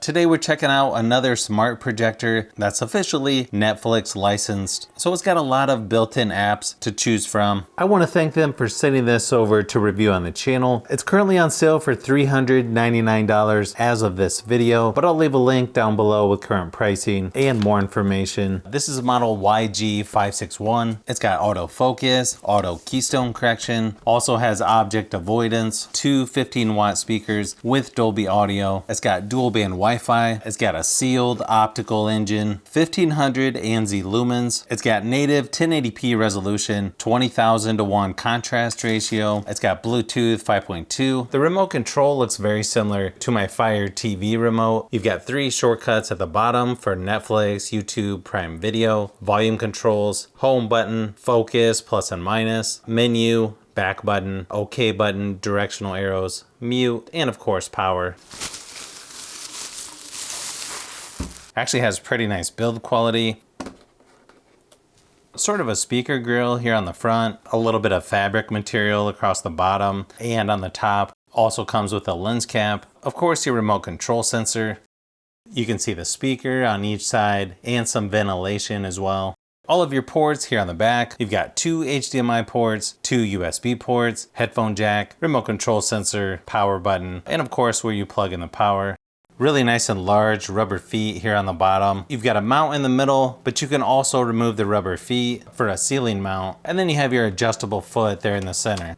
Today we're checking out another smart projector that's officially Netflix licensed, so it's got a lot of built-in apps to choose from. I want to thank them for sending this over to review on the channel. It's currently on sale for $399 as of this video, but I'll leave a link down below with current pricing and more information. This is model YG561. It's got autofocus, auto keystone correction, also has object avoidance, two 15-watt speakers with Dolby audio. It's got dual band Wi-Fi. It's got a sealed optical engine, 1500 ANSI lumens. It's got native 1080p resolution, 20,000 to 1 contrast ratio. It's got Bluetooth 5.2. The remote control looks very similar to my Fire TV remote. You've got 3 shortcuts at the bottom for Netflix, YouTube, Prime Video, volume controls, home button, focus, plus and minus, menu, back button, OK button, directional arrows, mute, and of course power. Actually has pretty nice build quality. Sort of a speaker grill here on the front, a little bit of fabric material across the bottom and on the top. Also comes with a lens cap. Of course, your remote control sensor. You can see the speaker on each side and some ventilation as well. All of your ports here on the back. You've got 2 HDMI ports, 2 USB ports, headphone jack, remote control sensor, power button, and of course where you plug in the power. Really nice and large rubber feet here on the bottom. You've got a mount in the middle, but you can also remove the rubber feet for a ceiling mount. And then you have your adjustable foot there in the center.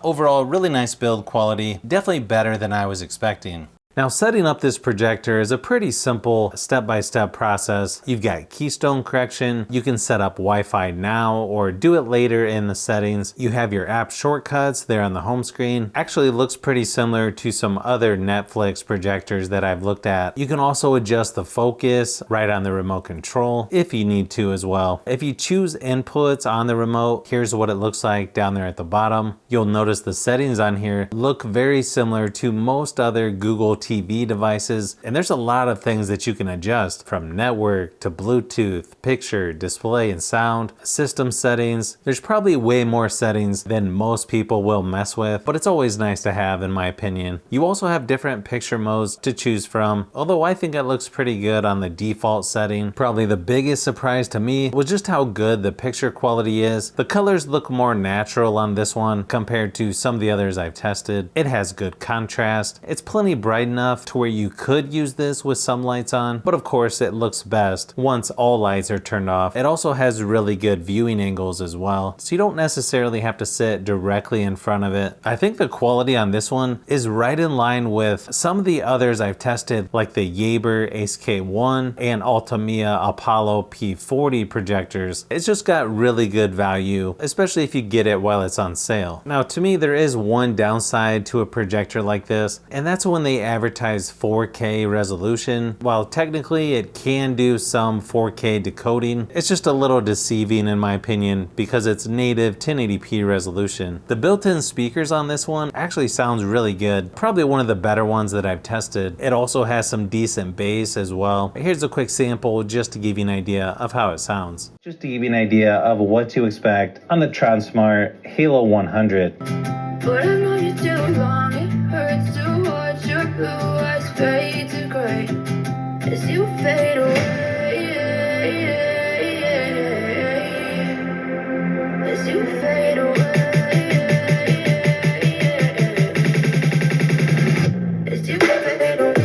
Overall, really nice build quality. Definitely better than I was expecting. Now, setting up this projector is a pretty simple step-by-step process. You've got keystone correction. You can set up Wi-Fi now or do it later in the settings. You have your app shortcuts there on the home screen. Actually looks pretty similar to some other Netflix projectors that I've looked at. You can also adjust the focus right on the remote control if you need to as well. If you choose inputs on the remote, here's what it looks like down there at the bottom. You'll notice the settings on here look very similar to most other Google TV devices, and there's a lot of things that you can adjust, from network to Bluetooth, picture, display, and sound, system settings. There's probably way more settings than most people will mess with, but it's always nice to have in my opinion. You also have different picture modes to choose from, although I think it looks pretty good on the default setting. Probably the biggest surprise to me was just how good the picture quality is. The colors look more natural on this one compared to some of the others I've tested. It has good contrast. It's plenty bright enough to where you could use this with some lights on, but of course it looks best once all lights are turned off. It also has really good viewing angles as well, so you don't necessarily have to sit directly in front of it. I think the quality on this one is right in line with some of the others I've tested, like the Yaeber Ace K1 and Altamia Apollo P40 projectors. It's just got really good value, especially if you get it while it's on sale. Now, to me, there is one downside to a projector like this, and that's when they advertise 4K resolution. While technically it can do some 4K decoding, it's just a little deceiving in my opinion because it's native 1080p resolution. The built-in speakers on this one actually sounds really good. Probably one of the better ones that I've tested. It also has some decent bass as well. Here's a quick sample just to give you an idea of how it sounds. Just to give you an idea of what to expect on the TronSmart Halo 100. But I know you do wrong, it hurts to watch your blue eyes fade to gray as you fade away, as you fade away, as you fade away.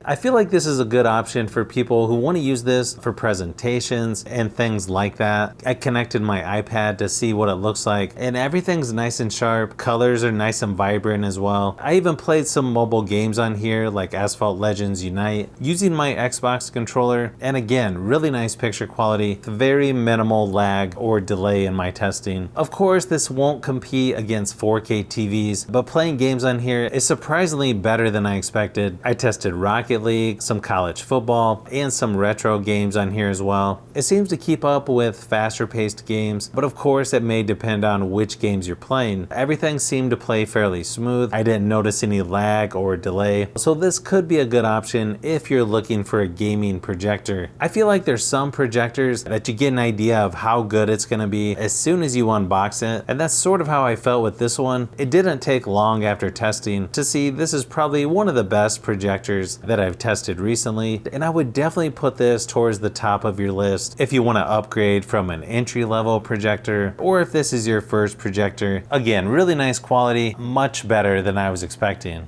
I feel like this is a good option for people who want to use this for presentations and things like that. I connected my iPad to see what it looks like, and everything's nice and sharp. Colors are nice and vibrant as well. I even played some mobile games on here like Asphalt Legends Unite using my Xbox controller, and again, really nice picture quality, very minimal lag or delay in my testing. Of course, this won't compete against 4K TVs, but playing games on here is surprisingly better than I expected. I tested Rocket League, some college football, and some retro games on here as well. It seems to keep up with faster paced games, but of course it may depend on which games you're playing. Everything seemed to play fairly smooth. I didn't notice any lag or delay, so this could be a good option if you're looking for a gaming projector. I feel like there's some projectors that you get an idea of how good it's going to be as soon as you unbox it, and that's sort of how I felt with this one. It didn't take long after testing to see this is probably one of the best projectors that I've tested recently, and I would definitely put this towards the top of your list if you want to upgrade from an entry-level projector, or if this is your first projector. Again, really nice quality, much better than I was expecting.